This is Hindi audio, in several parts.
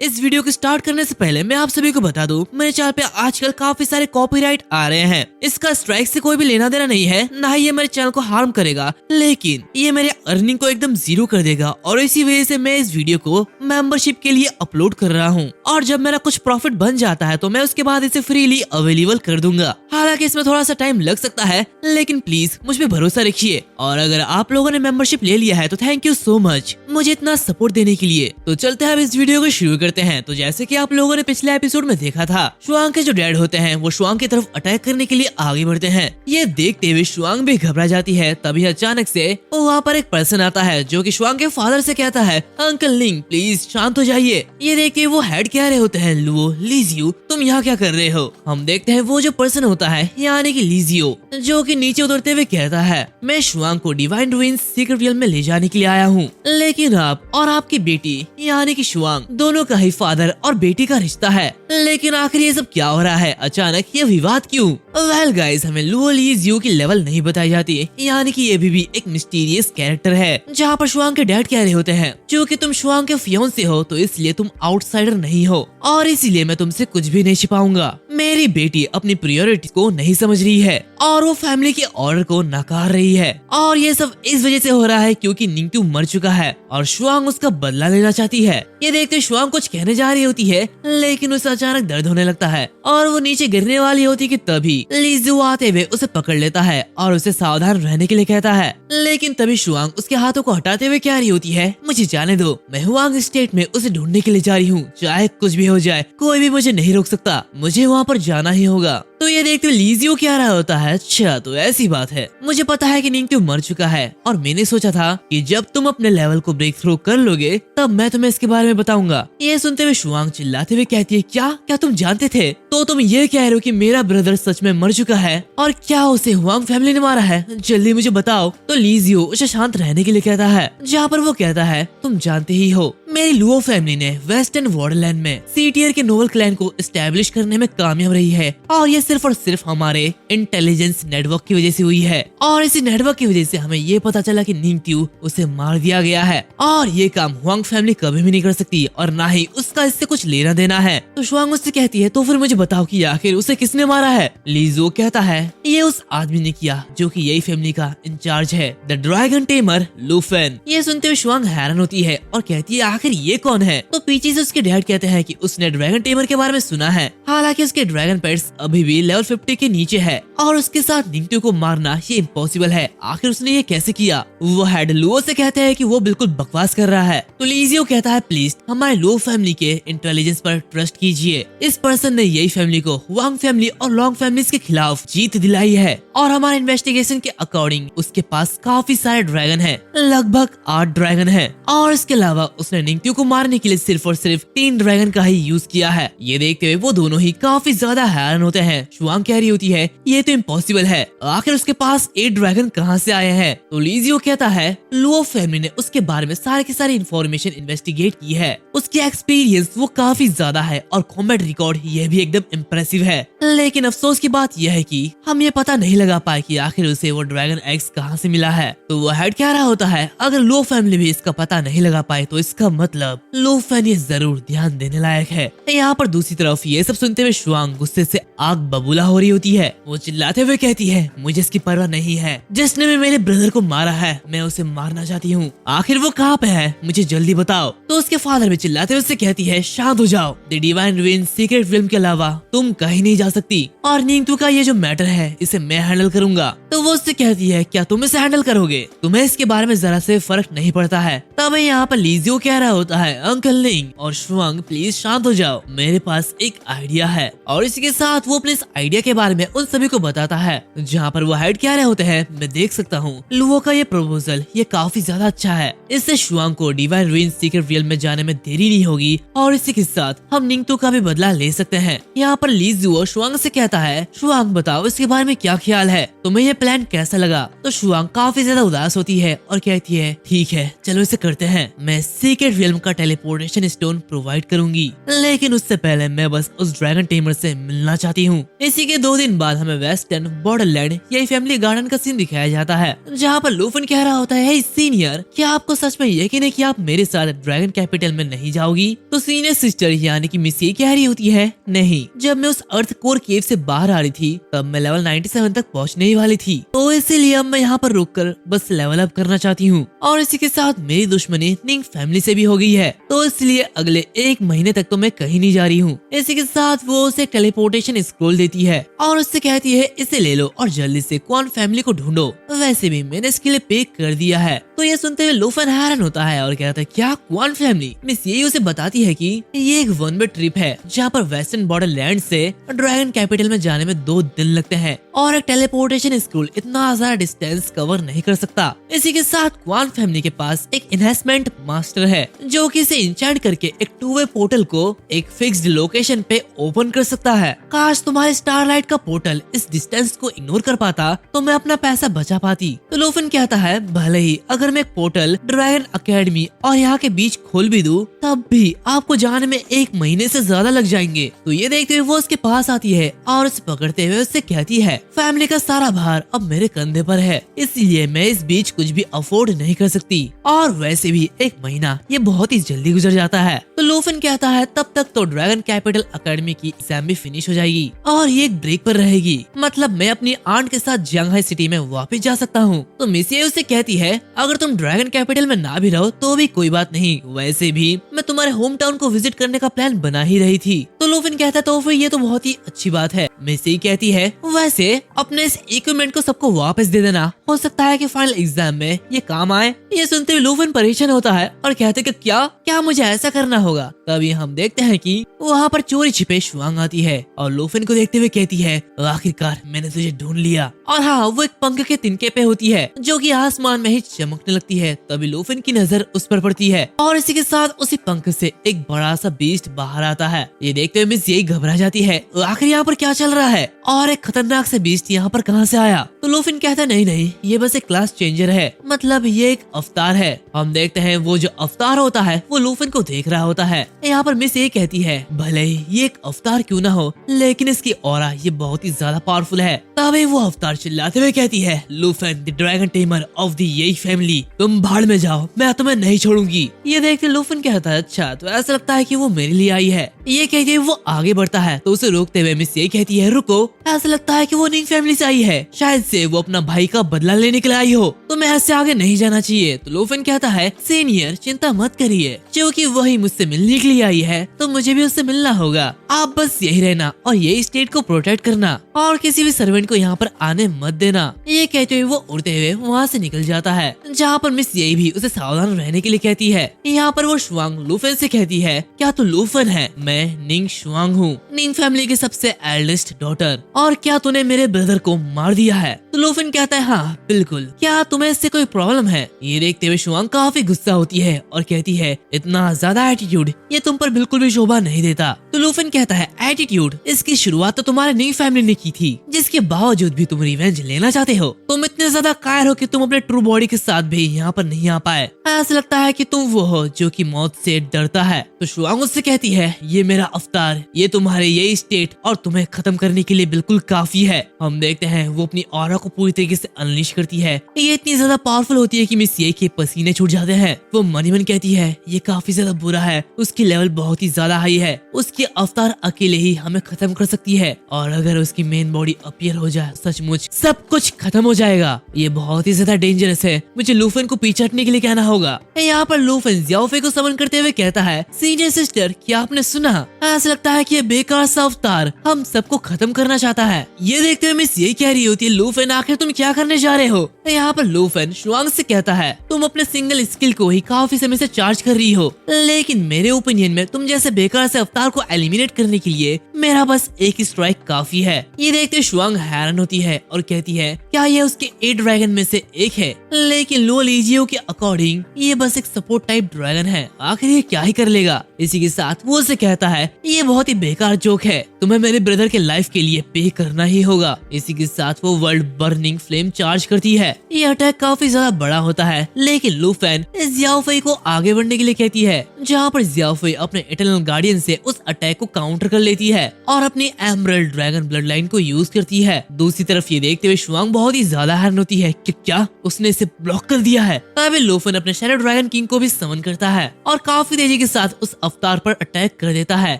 इस वीडियो को स्टार्ट करने से पहले मैं आप सभी को बता दूं, मेरे चैनल पे आजकल काफी सारे कॉपीराइट आ रहे हैं। इसका स्ट्राइक से कोई भी लेना देना नहीं है, ना ही ये मेरे चैनल को हार्म करेगा, लेकिन ये मेरे अर्निंग को एकदम जीरो कर देगा। और इसी वजह से मैं इस वीडियो को मेंबरशिप के लिए अपलोड कर रहा हूँ, और जब मेरा कुछ प्रॉफिट बन जाता है तो मैं उसके बाद इसे फ्रीली अवेलेबल कर दूंगा। हालांकि इसमें थोड़ा सा टाइम लग सकता है, लेकिन प्लीज मुझ पे भरोसा रखिए। और अगर आप लोगों ने मेंबरशिप ले लिया है तो थैंक यू सो मच मुझे इतना सपोर्ट देने के लिए। तो चलते हैं अब इस वीडियो को शुरू करते हैं। तो जैसे कि आप लोगों ने पिछले एपिसोड में देखा था, शुआंग के जो डैड होते हैं वो शुआंग की तरफ अटैक करने के लिए आगे बढ़ते हैं। ये देखते हुए शुआंग भी घबरा जाती है। तभी अचानक से वहाँ पर एक पर्सन आता है जो कि शुआंग के फादर से कहता है, अंकल लिंग प्लीज शांत हो जाइए। ये देख के वो हेड कह रहे होते हैं, लुओ लीजियो तुम यहाँ क्या कर रहे हो। हम देखते हैं वो जो पर्सन होता है यानी कि लीजियो, जो कि नीचे उतरते हुए कहता है, मैं शुआंग को डिवाइन रुइंस सीक्रेट रियल में ले जाने के लिए आया हूँ, लेकिन आप और आपकी बेटी यानी कि शुआंग दोनों का ही फादर और बेटी का रिश्ता है। लेकिन आखिर ये सब क्या हो रहा है, अचानक ये विवाद क्यों? वेल गाइस, हमें लुओ लीजियो की लेवल नहीं बताई जाती, यानी कि ये भी एक मिस्टीरियस कैरेक्टर है। जहाँ पर शुआंग के डैड कह रहे होते हैं, क्योंकि तुम शुआंग के फियांसे हो तो इसलिए तुम आउटसाइडर नहीं हो, और इसीलिए मैं तुमसे कुछ भी नहीं छिपाऊंगा। मेरी बेटी अपनी प्रायोरिटी को नहीं समझ रही है और वो फैमिली के ऑर्डर को नकार रही है, और ये सब इस वजह से हो रहा है क्योंकि निंगतू मर चुका है और शुआंग उसका बदला लेना चाहती है। ये देखते शुआंग कुछ कहने जा रही होती है, लेकिन उसे अचानक दर्द होने लगता है और वो नीचे गिरने वाली होती कि तभी लीजियो आते हुए उसे पकड़ लेता है और उसे सावधान रहने के लिए कहता है। लेकिन तभी शुआंग उसके हाथों को हटाते हुए कह रही होती है, मुझे जाने दो, मैं हुआंग स्टेट में उसे ढूंढने के लिए जा रही हूँ, चाहे कुछ भी हो जाए कोई भी मुझे नहीं रोक सकता, मुझे वहाँ पर जाना ही होगा। तो ये देखते हुए लीजियो क्या रहा होता है, अच्छा तो ऐसी बात है, मुझे पता है कि निंगतू मर चुका है और मैंने सोचा था कि जब तुम अपने लेवल को ब्रेक थ्रू कर लोगे तब मैं तुम्हें इसके बारे में बताऊंगा। ये सुनते हुए शुआंग चिल्लाते हुए कहती है, क्या तुम जानते थे? तो तुम ये कह रहे हो कि मेरा ब्रदर सच में मर चुका है, और क्या उसे हुआंग फैमिली ने मारा है? जल्दी मुझे बताओ। तो लीजियो उसे शांत रहने के लिए कहता है, जहाँ पर वो कहता है, तुम जानते ही हो मेरी लुओ फैमिली ने वेस्टर्न वॉर्डलैंड में सी टियर के नोबल क्लैन को एस्टेब्लिश करने में कामयाब रही है, और ये सिर्फ और सिर्फ हमारे इंटेलिजेंस नेटवर्क की वजह से हुई है। और इसी नेटवर्क की वजह से हमें ये पता चला कि निंगतू उसे मार दिया गया है, और ये काम हुआंग फैमिली कभी भी नहीं कर सकती और ना ही उसका इससे कुछ लेना देना है। तो शुआंग उससे कहती है, तो फिर मुझे बताओ कि आखिर उसे किसने मारा है? लीजो कहता है, ये उस आदमी ने किया जो कि यही फैमिली का इंचार्ज है, द ड्रैगन टेमर लुफेन। ये सुनते हुए शुआंग हैरान होती है और कहती है, आखिर ये कौन है? तो पीछे से उसके डैड कहते हैं कि उसने ड्रैगन टेमर के बारे में सुना है, हालांकि उसके ड्रैगन पेट्स अभी भी लेवल 50 के नीचे है और उसके साथ निंगतू को मारना ये इम्पॉसिबल है। आखिर उसने ये कैसे किया? वो हेड लुओ से कहते हैं कि वो बिल्कुल बकवास कर रहा है। तो लीजियो कहता है, प्लीज हमारे लुओ फैमिली के इंटेलिजेंस पर ट्रस्ट कीजिए, इस पर्सन ने यही फैमिली को हुआंग फैमिली और लॉन्ग फैमिली के खिलाफ जीत दिलाई है, और हमारे इन्वेस्टिगेशन के अकॉर्डिंग उसके पास काफी सारे ड्रैगन है, लगभग 8 ड्रैगन है, और इसके अलावा उसने निंगतू को मारने के लिए सिर्फ और सिर्फ 3 ड्रैगन का ही यूज किया है। ये देखते हुए वो दोनों ही काफी ज्यादा हैरान होते हैं। शुआंग कह रही होती है, ये तो इम्पॉसिबल है, आखिर उसके पास 8 ड्रैगन कहाँ से आए हैं? तो लीजियो कहता है, लुओ फैमिली ने उसके बारे में सारे की सारी इन्फॉर्मेशन इन्वेस्टिगेट की है, उसकी एक्सपीरियंस वो काफी ज्यादा है और कॉम्बैट रिकॉर्ड ये भी एकदम इम्प्रेसिव है। लेकिन अफसोस की बात यह है कि हम ये पता नहीं लगा पाए कि आखिर उसे वो ड्रैगन एग्स कहाँ से मिला है। तो वो हेड कह रहा होता है, अगर लुओ फैमिली भी इसका पता नहीं लगा पाए तो इसका मतलब लुओ फैमिली जरूर ध्यान देने लायक है। यहाँ पर दूसरी तरफ ये सब सुनते हुए शुआंग गुस्से से आग बबूला हो रही होती है। वो चिल्लाते हुए कहती है, मुझे इसकी परवाह नहीं है, जिसने भी मेरे ब्रदर को मारा है मैं उसे मारना चाहती हूँ, आखिर वो कहाँ पे है, मुझे जल्दी बताओ। तो उसके फादर भी चिल्लाते हुए उससे कहती है, शांत हो जाओ, the divine ruin secret film के अलावा तुम कहीं नहीं जा सकती, और निंगतू का ये जो मैटर है इसे मैं हैंडल करूंगा। तो वो उससे कहती है, क्या तुम इसे हैंडल करोगे? तुम्हें इसके बारे में जरा से फर्क नहीं पड़ता है। तब यहाँ पर लीजियो कह रहा होता है, अंकल लिंग और शुआंग प्लीज शांत हो जाओ, मेरे पास एक आइडिया है। और इसी के साथ वो अपने इस आइडिया के बारे में उन सभी को बताता है, जहाँ पर वो हेड कह रहे होते हैं, मैं देख सकता हूँ लुओ का ये प्रपोजल ये काफी ज्यादा अच्छा है, इससे शुआंग को डिवाइन रुइन सीक्रेट रियल में जाने में देरी नहीं होगी, और इसी के साथ हम निंगतू का भी बदला ले सकते हैं। यहाँ पर लीजियो शुआंग से कहता है, शुआंग बताओ इसके बारे में क्या ख्याल है, तुम्हें ये प्लान कैसा लगा? तो शुआंग काफी ज्यादा उदास होती है और कहती है, ठीक है चलो इसे करते हैं, मैं सीक्रेट रियल का टेलीपोर्टेशन स्टोन प्रोवाइड करूंगी, लेकिन उससे पहले मैं बस उस ड्रैगन टेमर से मिलना चाहती हूँ। इसी के 2 दिन बाद हमें वेस्टर्न बॉर्डरलैंड या फैमिली गार्डन का सीन दिखाया जाता है, जहाँ पर लूफन कह रहा होता है, सीनियर क्या आपको सच में यकीन है कि आप मेरे साथ ड्रैगन कैपिटल में नहीं जाओगी? तो सीनियर सिस्टर यानी कि मिस ये कह रही होती है, नहीं, जब मैं उस अर्थ कोर केव से बाहर आ रही थी तब मैं लेवल 97 तक पहुँचने ही वाली थी, तो इसीलिए अब मैं यहाँ पर रुककर बस लेवल अप करना चाहती हूँ। और इसी के साथ मेरी दुश्मनी निंग फैमिली से भी हो गई है, तो इसलिए अगले 1 महीने तक तो मैं कहीं नहीं जा रही हूँ। इसी के साथ वो उसे टेलीपोर्टेशन स्क्रोल देती है और उससे कहती है, इसे ले लो और जल्दी से क्वान फैमिली को ढूंढो, वैसे भी मैंने इसके लिए पे कर दिया है। तो ये सुनते हुए लूफन हैरान होता है और कहता है, क्या क्वान फैमिली? मिस ये उसे बताती है कि ये एक 1 वे ट्रिप है, जहाँ पर वेस्टर्न बॉर्डरलैंड से ड्रैगन कैपिटल में जाने में 2 दिन लगते हैं और एक टेलीपोर्टेशन स्क्रोल इतना ज्यादा डिस्टेंस कवर नहीं कर सकता। इसी के साथ क्वान फैमिली के पास एक इन्हेंसमेंट मास्टर है, जो कि इसे इंचेंट करके एक 2 वे पोर्टल को एक फिक्स्ड लोकेशन पे ओपन कर सकता है। काश तुम्हारे स्टारलाइट का पोर्टल इस डिस्टेंस को इग्नोर कर पाता तो मैं अपना पैसा बचा पाती। तो लूफन कहता है, भले ही अगर मैं एक पोर्टल ड्रैगन एकेडमी और यहाँ के बीच खोल भी दूं, तब भी आपको जाने में 1 महीने से ज्यादा लग जाएंगे। तो ये देखते हुए वो उसके पास आती है और उसे पकड़ते हुए उससे कहती है, फैमिली का सारा भार अब मेरे कंधे पर है, इसलिए मैं इस बीच कुछ भी अफोर्ड नहीं कर सकती, और वैसे भी 1 महीना ये बहुत ही जल्दी गुजर जाता है। तो लूफन कहता है, तब तक तो ड्रैगन कैपिटल एकेडमी की एग्जाम भी फिनिश हो जाएगी और ये एक ब्रेक पर रहेगी, मतलब मैं अपनी आंट के साथ जंगहाई सिटी में वापस जा सकता हूँ। तो मिस ये उसे कहती है, अगर तुम ड्रैगन कैपिटल में ना भी रहो तो भी कोई बात नहीं, वैसे भी मैं तुम्हारे होम टाउन को विजिट करने का प्लान बना ही रही थी। तो लूफन कहता है, तो फिर ये तो बहुत ही अच्छी बात है। मिस ये कहती है, वैसे अपने इस इक्विपमेंट को सबको वापस दे देना, हो सकता है कि फाइनल एग्जाम में ये काम आए। ये सुनते हुए लूफन परेशान होता है और कहते कि क्या मुझे ऐसा करना होगा। तभी हम देखते हैं कि वहाँ पर चोरी छिपे शुआंग आती है और लूफन को देखते हुए कहती है, आखिरकार मैंने तुझे ढूंढ लिया। और हाँ, वो एक पंख के तिनके पे होती है जो कि आसमान में ही चमकने लगती है। तभी लूफन की नजर उस पर पड़ती है और इसी के साथ उसी पंख से एक बड़ा सा बीस्ट बाहर आता है। ये देखते हुए मिस यही घबरा जाती है, आखिर यहाँ पर क्या चल रहा है और एक खतरनाक से बीस्ट यहाँ पर कहाँ से आया? तो लूफन कहता है, नहीं, ये बस एक क्लास चेंजर है, मतलब ये एक अवतार है। हम देखते हैं वो जो अवतार होता है वो लूफन को देख रहा होता है। यहाँ पर मिस ये कहती है, भले ही ये एक अवतार क्यों ना हो, लेकिन इसकी ऑरा ये बहुत ही ज्यादा पावरफुल है। तभी वो अवतार चिल्लाते हुए कहती है, Lufan the dragon tamer of the यही फैमिली, तुम भाड़ में जाओ, मैं तुम्हें नहीं छोड़ूंगी। ये देखते लूफन कहता है, अच्छा तो ऐसा लगता है कि वो मेरे लिए आई है। ये कहते हुए वो आगे बढ़ता है तो उसे रोकते हुए मिस ये कहती है, रुको, ऐसा लगता है कि वो निंग फैमिली से आई है, शायद से वो अपना भाई का बदला लेने के लिए आई हो, तो मैं ऐसे आगे नहीं जाना चाहिए। तो लूफन कहता है, सीनियर चिंता मत करिए, क्योंकि वही मुझसे मिलने के लिए आई है तो मुझे भी उससे मिलना होगा। आप बस यही रहना और ये स्टेट को प्रोटेक्ट करना और किसी भी सर्वेंट को यहाँ पर आने मत देना। ये कहते हुए वो उड़ते हुए वहाँ से निकल जाता है, जहाँ पर मिस यही भी उसे सावधान रहने के लिए कहती है। यहाँ पर वो शुआंग लूफन से कहती है, क्या तू लूफन है? मैं निंग शुआंग हूँ, निंग फैमिली की सबसे एल्डेस्ट डॉटर, और क्या तूने मेरे ब्रदर को मार दिया है? तो लूफन कहता है, हाँ बिल्कुल, क्या तुम्हें इससे कोई प्रॉब्लम है? ये देखते हुए शुआंग काफी गुस्सा होती है और कहती है, इतना ज्यादा एटीट्यूड ये तुम पर बिल्कुल भी शोभा नहीं देता। तो लूफन कहता है, एटीट्यूड, इसकी शुरुआत तो तुम्हारे निंग फैमिली ने की थी, जिसके बावजूद भी तुम रिवेंज लेना चाहते हो। तुम इतने ज्यादा कायर हो कि तुम अपने ट्रू बॉडी के साथ भी यहाँ पर नहीं आ पाए। ऐसा लगता है कि तुम वो हो जो कि मौत से डरता है। तो शुआंग उससे कहती है, ये मेरा अवतार, ये तुम्हारे ये स्टेट और तुम्हें खत्म करने के लिए बिल्कुल काफी है। हम देखते हैं वो अपनी ऑरा को पूरी तरीके से अनलीश करती है। ये इतनी ज्यादा पावरफुल होती है कि मिस ये के पसीने छूट जाते हैं। वो मनी मन कहती है, ये काफी ज्यादा बुरा है, उसकी लेवल बहुत ही ज्यादा हाई है, उसकी अवतार अकेले ही हमें खत्म कर सकती है, और अगर उसकी मेन बॉडी अपीयर हो जाए सचमुच सब कुछ खत्म हो जाएगा। ये बहुत ही ज्यादा डेंजरस है, मुझे लूफन को पीछे हटने के लिए कहना होगा। यहाँ पर लूफन ज़ियाओफे को समन करते हुए कहता है, सीनियर सिस्टर क्या आपने सुना? ऐसा लगता है कि ये बेकार सा अवतार हम सबको खत्म करना चाहता है। ये देखते हुए मिस यही कह रही होती है, लूफन आखिर तुम क्या करने जा रहे हो? यहाँ पर लूफन शुआंग से कहता है, तुम अपने सिंगल स्किल को ही काफी समय से चार्ज कर रही हो, लेकिन मेरे ओपिनियन में तुम जैसे बेकार से अवतार को एलिमिनेट करने के लिए मेरा बस एक स्ट्राइक काफी है। ये देखते शुआंग हैरान होती है और कहती है क्या ये उसके 8 ड्रैगन में से एक है, लेकिन लो लीजियो के अकॉर्डिंग ये बस एक सपोर्ट टाइप ड्रैगन है, आखिर ये क्या ही कर लेगा। इसी के साथ वो उसे कहता है ये बहुत ही बेकार जोक है, तुम्हें मेरे ब्रदर के लाइफ के लिए पे करना ही होगा। इसी के साथ वो वर्ल्ड बर्निंग फ्लेम चार्ज करती है। ये अटैक काफी ज्यादा बड़ा होता है, लेकिन लूफेन ज़ियाओफेई को आगे बढ़ने के लिए कहती है, जहाँ पर ज़ियाओफेई अपने इटर्नल गार्डियन से उस अटैक को काउंटर कर लेती है और अपनी एमरल्ड ड्रैगन ब्लड लाइन को यूज करती है। दूसरी तरफ ये देखते हुए शुआंग बहुत ही ज्यादा हैरान होती है कि क्या उसने इसे ब्लॉक कर दिया है। तभी लूफेन अपने शैडो ड्रैगन किंग को भी समन करता है और काफी तेजी के साथ उस अवतार पर अटैक कर देता है।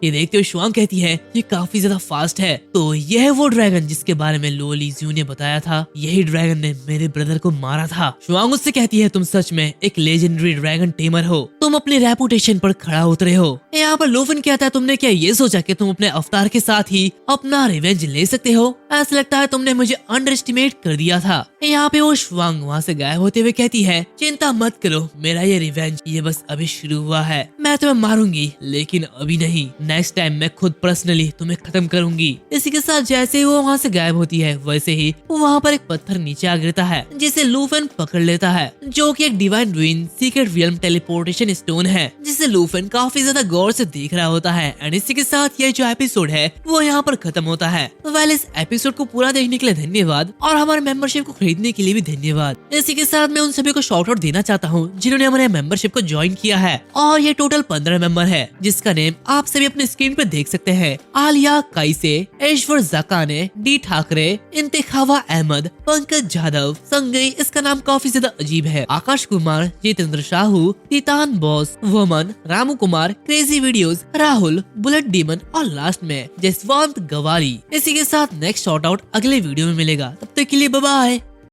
ये देखते हुए शुआंग कहती है ये काफी ज्यादा फास्ट है, तो यह है वो ड्रैगन जिसके बारे में लो लीजियो ने बताया था, यही ड्रैगन ने मेरे ब्रदर को मारा था। शुआंग उससे कहती है तुम सच में एक लेजेंडरी ड्रैगन टेमर हो, तुम अपनी रेपुटेशन पर खड़ा उतरे हो। यहाँ पर लूफेन कहता है तुमने क्या ये सोचा कि तुम अपने अवतार के साथ ही अपना रिवेंज ले सकते हो, ऐसा लगता है तुमने मुझे अंडर एस्टिमेट कर दिया था। यहाँ पे वो शुआंग वहाँ से गायब होते हुए कहती है चिंता मत करो, मेरा ये रिवेंज ये बस अभी शुरू हुआ है, मैं तुम्हें मारूंगी लेकिन अभी नहीं, नेक्स्ट टाइम मैं खुद पर्सनली तुम्हें खत्म करूंगी। इसी के साथ जैसे ही वो वहाँ से गायब होती है वैसे ही वहाँ पर एक पत्थर नीचे आ गिरता है जिसे लूफेन पकड़ लेता है, जो कि एक divine रूइन secret realm teleportation stone है, जिसे लूफेन काफी ज्यादा गौर से देख रहा होता है। एंड इसी के साथ ये जो एपिसोड है वो यहाँ पर खत्म होता है। वेल इस एपिसोड को पूरा देखने के लिए धन्यवाद और हमारे मेंबरशिप को खरीदने के लिए भी धन्यवाद। इसी के साथ मैं उन सभी को शॉर्ट आउट देना चाहता हूँ जिन्होंने हमारे मेंबरशिप को ज्वाइन किया है, और ये टोटल 15 मेंबर है जिसका नेम आप सभी अपने स्क्रीन पे देख सकते हैं। आलिया काइसे, ऐश्वर्य जाकाने, डी ठाकरे, इंतिखावा अहमद, पंकज जाधव, संगई, इसका नाम काफी ज्यादा अजीब है, आकाश कुमार, जितेंद्र साहू, तितान बॉस, वमन, Ramu Kumar, crazy videos, Rahul, bullet demon और लास्ट में जसवंत गवारी। इसी के साथ नेक्स्ट शॉर्ट आउट अगले वीडियो में मिलेगा, तब तक के लिए बाय बाय।